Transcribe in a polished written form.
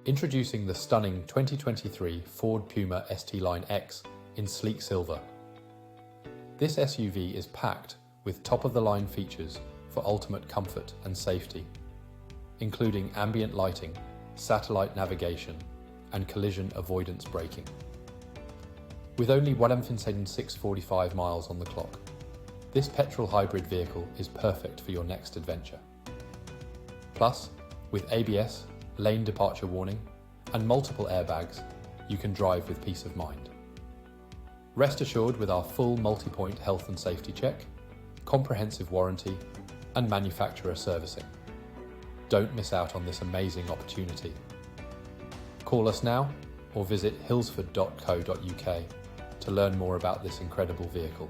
Introducing the stunning 2023 Ford Puma ST-Line X in sleek silver. This SUV is packed with top-of-the-line features for ultimate comfort and safety, including ambient lighting, satellite navigation, and collision avoidance braking. With only 1,645 miles on the clock, this petrol hybrid vehicle is perfect for your next adventure. Plus, with ABS, lane departure warning, and multiple airbags, you can drive with peace of mind. Rest assured with our full multi-point health and safety check, comprehensive warranty, and manufacturer servicing. Don't miss out on this amazing opportunity. Call us now or visit hillsford.co.uk to learn more about this incredible vehicle.